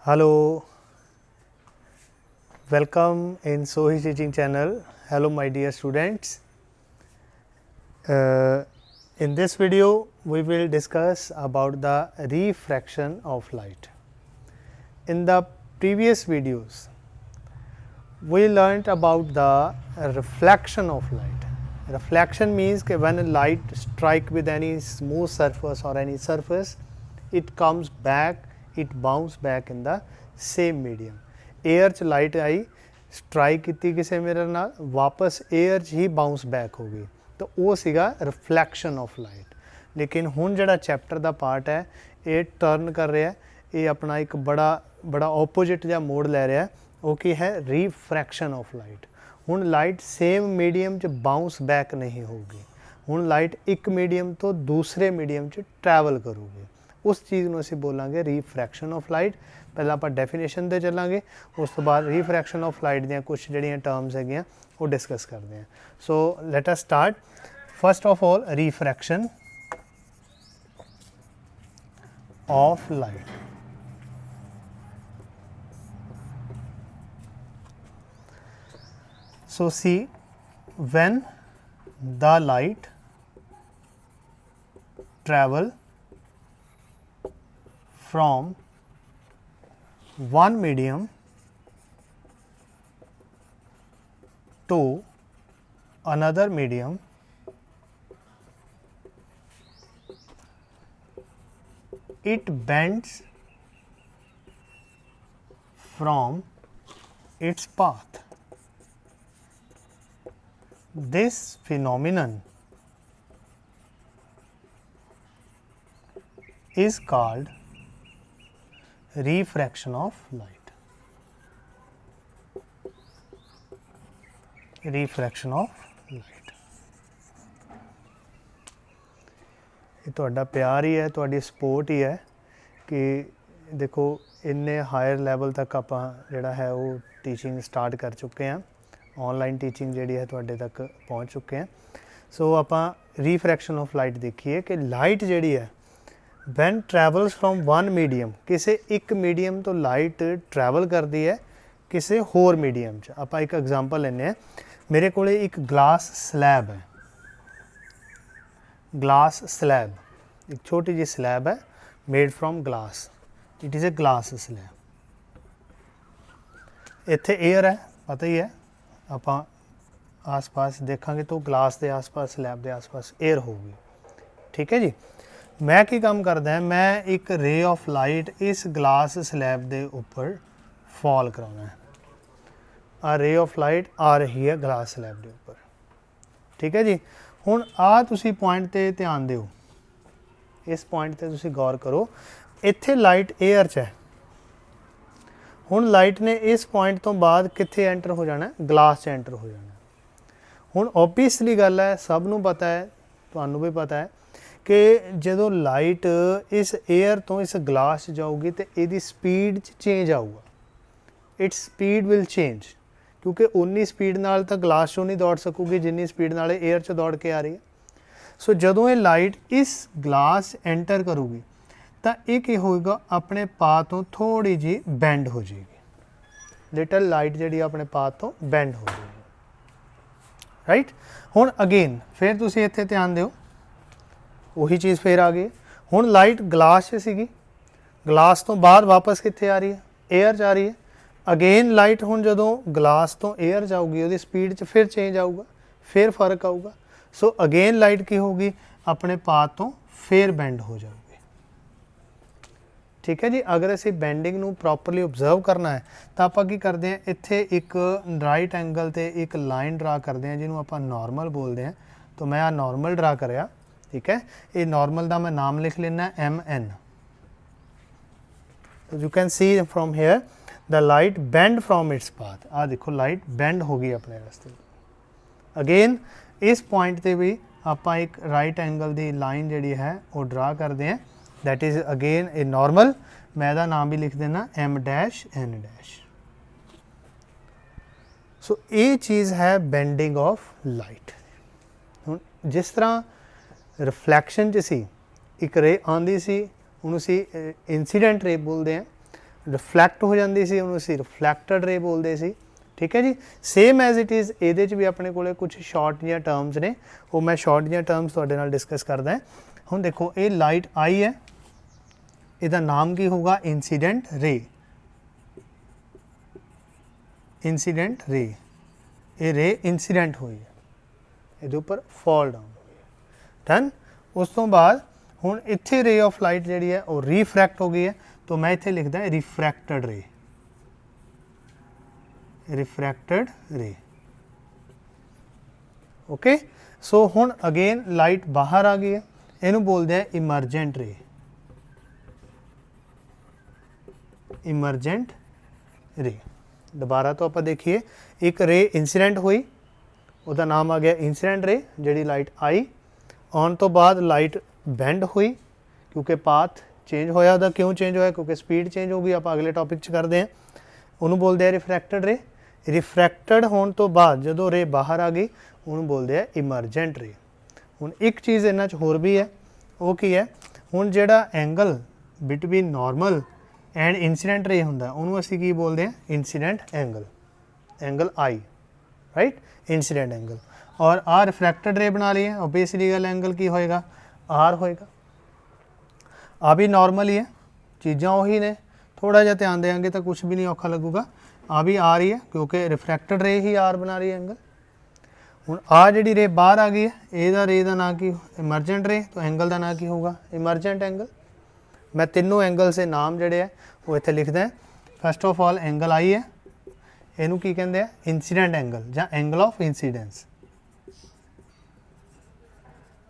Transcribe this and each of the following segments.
Hello, welcome in Sohi teaching channel. Hello my dear students. In this video we will discuss about the refraction of light. In the previous videos we learnt about the reflection of light. Reflection means that when a light strike with any smooth surface or any surface, it comes back, it bounce back in the same medium. Air च light आई strike की किसी mirror नाल वापस air च ही bounce back हो गई, तो वो सीगा रिफ्लैक्शन ऑफ लाइट। लेकिन हुण जिहड़ा चैप्टर का पार्ट है ये टर्न कर रहा है, ये अपना एक बड़ा ओपोजिट जिहा मोड लै रहा है, वो की है रिफ्रैक्शन ऑफ लाइट। हुण लाइट सेम मीडियम च बाउंस बैक नहीं होगी, हुण लाइट एक मीडियम तो दूसरे मीडियम च ट्रैवल करूगी, उस चीज़ को असीं बोलांगे रिफ्रैक्शन ऑफ लाइट। पहला आप डेफिनेशन ते चलांगे, उस तो बाद रिफ्रैक्शन ऑफ लाइट दियां कुछ जिहड़ियां टर्म्स हैगियां वो डिस्कस करते हैं। So let us start. First of all refraction of light. So see, when the light travel from one medium to another medium, it bends from its path. This phenomenon is called refraction of light. Refraction of light. ये तुहाडा प्यार ही है, तुहाडी support ही है कि देखो इन्ने higher level तक आपां जिहड़ा है वो टीचिंग स्टार्ट कर चुके हैं, ऑनलाइन टीचिंग जी है तुहाडे तक पहुँच चुके हैं। सो आपां रिफ्रैक्शन ऑफ लाइट देखिए कि लाइट जी है when travels from one medium, किसी एक मीडियम तो लाइट ट्रैवल करती है किसी होर मीडियम च। आपां एक एग्जांपल लैंदे हैं, मेरे को एक ग्लास स्लैब है, ग्लास स्लैब एक छोटी जी स्लैब है made from glass, it is a glass slab. इत्थे एयर है, पता ही है, आपां आस पास देखांगे तो ग्लास के आस पास स्लैब के आस पास एयर होगी, ठीक है जी। मैं की काम करदा है, मैं एक रे ऑफ लाइट इस ग्लास स्लैब के उपर फॉल कराना है। आ रे ऑफ लाइट आ रही है ग्लास स्लैब के उपर, ठीक है जी। हुण आ तुसी पॉइंट ते ध्यान दिओ, इस पॉइंट ते तुसी गौर करो, इत्थे लाइट एयर च है। हुण लाइट ने इस पॉइंट तो बाद कित्थे एंटर हो जाना है, ग्लास च एंटर हो जाना है। हुण ओबीयसली गल है, सब नूं पता है, तुहानूं भी पता है कि जदों लाइट इस एयर तो इस ग्लास जाऊगी तो इहदी स्पीड चेंज आऊगा, इट्स स्पीड विल चेंज, क्योंकि उन्नी स्पीड नाल तो ग्लास चों नहीं दौड़ सकूगी जिन्नी स्पीड नाल एयर च दौड़ के आ रही है। सो जदों ये लाइट इस ग्लास एंटर करूगी तो ये की होएगा, अपने पाथ तो थोड़ी जी बैंड हो जाएगी, लिटल लाइट जी अपने पाथ तो बैंड हो जाएगी, राइट। हुण अगेन फिर तुसीं इत्थे ध्यान दिओ, वही चीज़ फिर आ गई। हुण लाइट ग्लास च सीगी, ग्लास तो बाद वापस कित्थे आ रही है, एयर जा रही है। अगेन लाइट हुण जदों ग्लास तो एयर जाऊगी उहदी स्पीड च फिर चेंज आऊगा, फिर फर्क आऊगा। सो अगेन लाइट की होगी, अपने पाथ तो फिर बैंड हो जाऊगी, ठीक है जी। अगर असी बैंडिंग नूं प्रॉपरली ऑब्जर्व करना है तो आपां की करते हैं, इत्थे एक राइट एंगल ते एक लाइन ड्रा करते हैं जिन्हों आपां नॉर्मल बोलते हैं। तो मैं आ नॉर्मल ड्रा करया, ठीक है। ये नॉर्मल का मैं नाम लिख लेना MN। तो you can see from here the light band from its path. आ देखो लाइट बैंड हो गई अपने रास्ते। अगेन इस पॉइंट ते भी आपां एक राइट एंगल की लाइन जी है वो ड्रा करते हैं, that is again a normal. मैं इसका नाम भी लिख देना M-N-। सो ये चीज़ है बैंडिंग ऑफ लाइट। हुण जिस तरह रिफ्लैक्शन च सी एक रे आंदी सी, उन्होंने सी इंसीडेंट रे बोलते हैं, ਰਿਫਲੈਕਟ ਹੋ ਜਾਂਦੀ ਸੀ, ਉਹਨੂੰ ਅਸੀਂ ਰਿਫਲੈਕਟਡ ਰੇ ਬੋਲਦੇ ਸੀ। ਠੀਕ ਹੈ ਜੀ। ਸੇਮ ਐਜ਼ ਇਟ ਇਜ਼ ਇਹਦੇ 'ਚ ਵੀ ਆਪਣੇ ਕੋਲ ਕੁਝ ਸ਼ਾਰਟ ਜਿਹੀਆਂ ਟਰਮਸ ਨੇ, ਉਹ ਮੈਂ ਸ਼ਾਰਟ ਜਿਹੀਆਂ ਟਰਮਸ ਤੁਹਾਡੇ ਨਾਲ ਡਿਸਕਸ ਕਰਦਾ। ਹੁਣ ਦੇਖੋ ਇਹ ਲਾਈਟ ਆਈ ਹੈ, ਇਹਦਾ ਨਾਮ ਕੀ ਹੋਊਗਾ? ਇੰਸੀਡੈਂਟ ਰੇ। इंसीडेंट रे, ये रे इंसीडेंट हुई है, ये उपर फॉल डाउन हुई है। डन। उस तो बाद हुण इत्थे रे ऑफ लाइट जिहड़ी है वो रिफ्रैक्ट हो गई है, तो मैं इत्थे लिखदा रिफ्रैक्टेड रे, रिफ्रैक्टेड रे। ओके। सो हुण अगेन लाइट बाहर आ गई है, इहनूं बोलदे हैं इमरजेंट रे, इमरजेंट रे। दोबारा तो आप देखिए, एक रे इंसीडेंट हुई, उसका नाम आ गया इंसीडेंट रे, जी लाइट आई, आने तो बाद लाइट बैंड हुई क्योंकि पाथ चेंज होया। उसका क्यों चेंज होया? क्योंकि स्पीड चेंज हो गई। आप अगले टॉपिक च करते हैं, उन्होंने बोलते हैं रिफ्रैक्टेड रे। रिफ्रैक्टेड होने तो बाद जो रे बाहर आ गई, उन्होंने बोलते हैं इमरजेंट रे। हुण एक चीज़ इन्हां च होर भी है, वो की है? हुण जिहड़ा angle between normal and incident रे हुंदा, उन्होंने असीं की बोलते हैं? इंसीडेंट एंगल, एंगल आई, राइट, इंसीडेंट एंगल। और आ रिफ्रैक्टेड रे बना ली है, ओबीयसली गल एंगल की होएगा? आर होएगा। आ भी नॉर्मल ही है, चीज़ां उही ने, थोड़ा जिहा ध्यान देंगे तो कुछ भी नहीं औखा लगूगा। आ भी आर ही है क्योंकि रिफ्रैक्टेड रे ही आर बना रही है एंगल। हुण आ जिहड़ी रे बाहर आ गई है, इहदा रे दा नाम की? इमरजेंट रे, तो एंगल का नाम की होगा? Emergent angle. मैं तीनों एंगल से नाम जोड़े है वो इतने लिखते हैं। फस्ट ऑफ ऑल एंगल आई है, इनू की कहते हैं? इंसीडेंट एंगल या angle of incidence,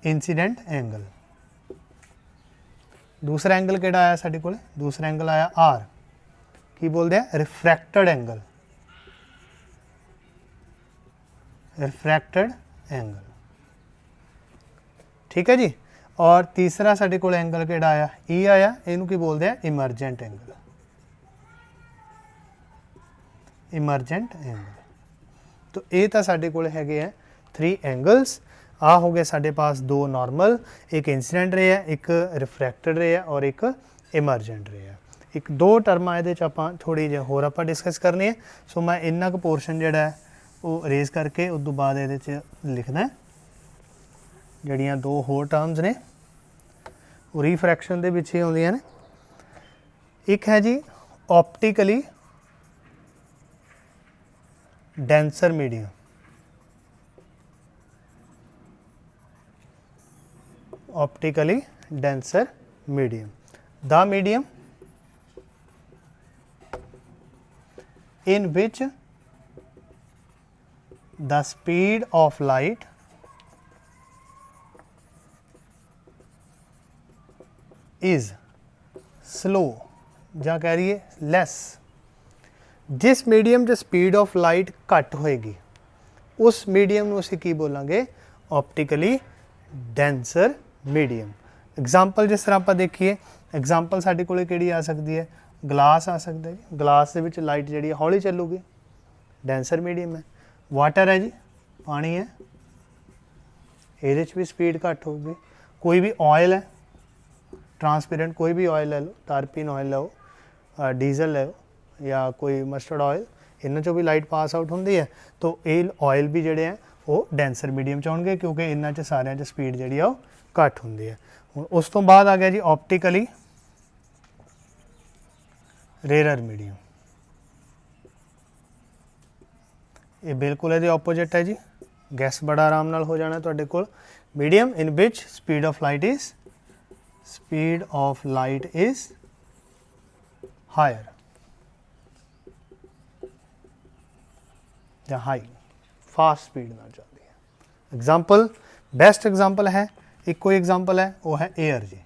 incident angle. दूसरा एंगल केड़ा आया साडे कोल? दूसरा एंगल आया आर, की बोलते हैं? Refracted angle, refracted angle. ठीक है जी। और तीसरा साडे कोल एंगल केड़ा आया? ई आया, इनू की बोलते हैं? Emergent angle, emergent angle. तो ये तो साडे कोल हैगे हैं 3 एंगल्स। आ हो गए साडे पास 2 नॉर्मल, एक इंसीडेंट रे है, एक रिफ्रैक्टेड रे है और एक इमरजेंट रे है। एक 2 टर्मां इहदे च आपां थोड़ी जी होर आपां डिस्कस करनी है। सो मैं इन्ना क पोर्शन जिहड़ा है वो अरेज करके उस तो बाद इहदे च लिखना है। जिहड़ियां 2 होर टर्म्स ने वो रिफ्रैक्शन दे विच ही आउंदियां ने। एक है जी optically denser medium, optically denser medium, the medium in which the speed of light is slow ਜਾਂ कह रही है less। जिस मीडियम च स्पीड ऑफ लाइट घट होएगी उस मीडियम ਨੂੰ ਅਸੀਂ ਕੀ ਬੋਲਾਂਗੇ? Optically denser medium. एग्जाम्पल जिस तरह आप देखिए, एग्जाम्पल साडे कोले किहड़ी आ सकती है? ग्लास आ सकता है जी, ग्लास दे विच लाइट जिहड़ी हौली चलूगी, डेंसर मीडियम है। वाटर है जी, पानी है, ਇਹਦੇ 'ਚ भी स्पीड घट होगी। कोई भी ऑयल है ट्रांसपेरेंट, कोई भी ऑयल ले लो, तारपीन ऑयल लो, डीजल लो या कोई मस्टर्ड ऑयल, इन्हां 'चों भी लाइट पास आउट होंदी है। तो ये ऑयल भी जिहड़े हैं वो डेंसर मीडियम 'च आउणगे क्योंकि इन्हां 'च सारिਆਂ 'च स्पीड जिहड़ी आ वो घट होंदी है। हुण उस तो बाद आ गया जी ऑप्टिकली रेयर मीडियम। ये बिल्कुल ਇਹਦੇ ऑपोजिट है जी, गैस बड़ा आराम नाल हो जाना तुहाडे कोल। Medium in which speed of light is higher या हाई, फास्ट स्पीड नाल चलदी है। एग्जाम्पल, बेस्ट एग्जाम्पल है, एक कोई एग्जाम्पल है वो है एयर जी।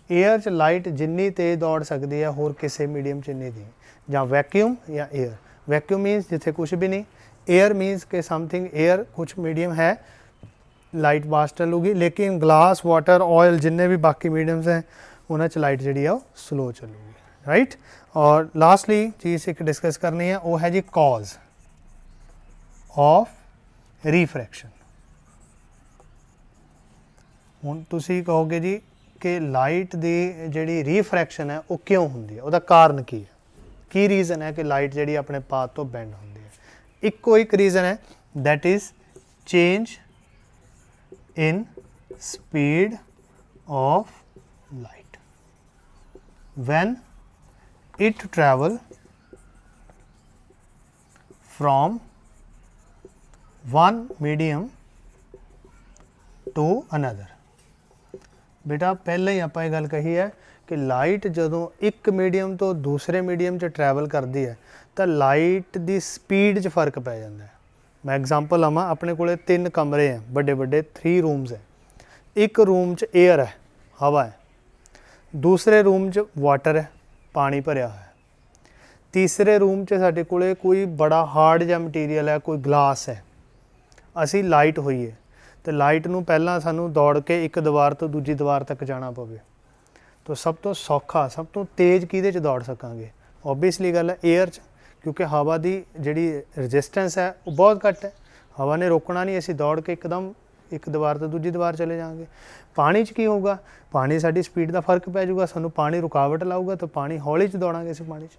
एयर च लाइट जिन्नी तेज दौड़ सकती है होर किसी मीडियम च नहीं दी, या वैक्यूम या एयर। वैक्यूम मीनस जिथे कुछ भी नहीं, एयर मीनस के समथिंग एयर कुछ मीडियम है लाइट फास्ट चलूगी, लेकिन ग्लास, वाटर, ऑयल जिन्ने भी बाकी मीडियम्स हैं उन्हें च लाइट जी स्लो चलूगी, राइट। और लास्टली चीज़ एक डिस्कस करनी है वो है जी कॉज ऑफ रिफ्रैक्शन। हुण तुसी कहोगे जी ਕਿ ਲਾਈਟ ਦੀ ਜਿਹੜੀ ਰੀਫਰੈਕਸ਼ਨ ਹੈ ਉਹ ਕਿਉਂ ਹੁੰਦੀ ਹੈ, ਉਹਦਾ ਕਾਰਨ ਕੀ ਹੈ, ਕੀ ਰੀਜ਼ਨ ਹੈ ਕਿ ਲਾਈਟ ਜਿਹੜੀ ਆਪਣੇ ਪਾਥ ਤੋਂ ਬੈਂਡ ਹੁੰਦੀ ਹੈ। ਇੱਕੋ ਇੱਕ ਰੀਜ਼ਨ ਹੈ, that is change in speed of light when it travel from one medium to another। बेटा पहले ही ਆਪਾਂ ਇਹ ਗੱਲ ਕਹੀ ਹੈ ਕਿ ਲਾਈਟ ਜਦੋਂ ਇੱਕ ਮੀਡੀਅਮ ਤੋਂ ਦੂਸਰੇ ਮੀਡੀਅਮ 'ਚ ਟਰੈਵਲ ਕਰਦੀ ਹੈ ਤਾਂ ਲਾਈਟ ਦੀ ਸਪੀਡ 'ਚ ਫਰਕ ਪੈ ਜਾਂਦਾ ਹੈ। ਮੈਂ ਐਗਜ਼ਾਮਪਲ ਲਵਾਂ, ਆਪਣੇ ਕੋਲੇ 3 ਕਮਰੇ ਹੈ, ਵੱਡੇ ਵੱਡੇ 3 ਰੂਮਸ ਹੈ। ਇੱਕ रूम च एयर है, हवा है, दूसरे रूम च वाटर है, पानी भरिया है, तीसरे रूम च साडे कोले कोई बड़ा हार्ड जिहा मटीरियल है, कोई ग्लास है। असी लाइट होईए तो लाइट नूं पहलां सानूं दौड़ के एक दीवार तो दूजी दीवार तक जाना पवे, तो सब तो सौखा सब तो तेज़ किहदे च दौड़ सकांगे? ओबीअसली गल है एयर च, क्योंकि हवा की जिहड़ी रजिस्टेंस है वो बहुत घट है, हवा ने रोकना नहीं, असी दौड़ के एकदम एक दीवार तो दूजी दीवार चले जाएंगे। पानी च की होगा, पानी साडी स्पीड का फर्क पै जाऊगा, सानू पानी रुकावट लाऊगा तो पानी हौली च दौड़ांगे असीं पानी च।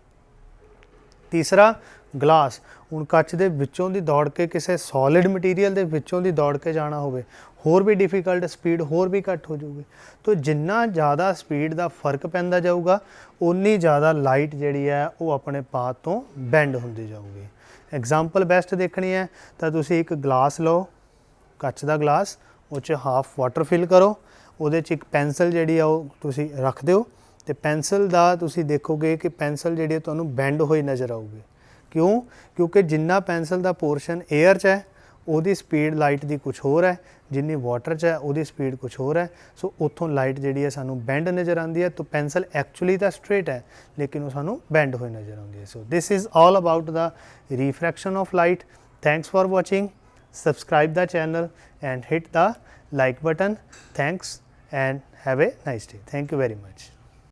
तीसरा ग्लास, हुण कच दे विचों दी दौड़ के किसी सॉलिड मटीरियल दे विचों दी दौड़ के जाना होवे, होर भी डिफिकल्ट, स्पीड होर भी घट हो जाऊगी। तो जिन्ना ज़्यादा स्पीड का फर्क पैंदा जाऊगा उन्नी ज़्यादा लाइट जिहड़ी है वो अपने पाथ तो बैंड हुंदी जाऊगी। एग्जाम्पल बेस्ट देखनी है तो तुसीं एक ग्लास लो, ਕੱਚ ਦਾ ਗਲਾਸ, ਉਹ 'ਚ ਹਾਫ ਵਾਟਰ ਫਿਲ ਕਰੋ, ਉਹਦੇ 'ਚ ਇੱਕ ਪੈਨਸਲ ਜਿਹੜੀ ਆ ਉਹ ਤੁਸੀਂ ਰੱਖ ਦਿਓ ਤੇ ਪੈਨਸਲ ਦਾ ਤੁਸੀਂ ਦੇਖੋਗੇ ਕਿ ਪੈਨਸਲ ਜਿਹੜੀ ਹੈ ਤੁਹਾਨੂੰ ਬੈਂਡ ਹੋਈ ਨਜ਼ਰ ਆਊਗੀ। ਕਿਉਂ? ਕਿਉਂਕਿ ਜਿੰਨਾ ਪੈਨਸਲ ਦਾ ਪੋਰਸ਼ਨ 에ਅਰ 'ਚ ਹੈ ਉਹਦੀ ਸਪੀਡ ਲਾਈਟ ਦੀ ਕੁਝ ਹੋਰ ਹੈ, ਜਿੰਨੀ ਵਾਟਰ 'ਚ ਹੈ ਉਹਦੀ ਸਪੀਡ ਕੁਝ ਹੋਰ ਹੈ। ਸੋ ਉੱਥੋਂ ਲਾਈਟ ਜਿਹੜੀ ਹੈ ਸਾਨੂੰ ਬੈਂਡ ਨਜ਼ਰ ਆਉਂਦੀ ਹੈ। ਤਾਂ ਪੈਨਸਲ ਐਕਚੁਅਲੀ ਤਾਂ ਸਟ੍ਰੇਟ ਹੈ ਲੇਕਿਨ ਉਹ ਸਾਨੂੰ ਬੈਂਡ ਹੋਈ ਨਜ਼ਰ ਆਉਂਦੀ ਹੈ। So this is all about the refraction of light. Thanks for watching. Subscribe the channel and hit the like button. Thanks and have a nice day. Thank you very much.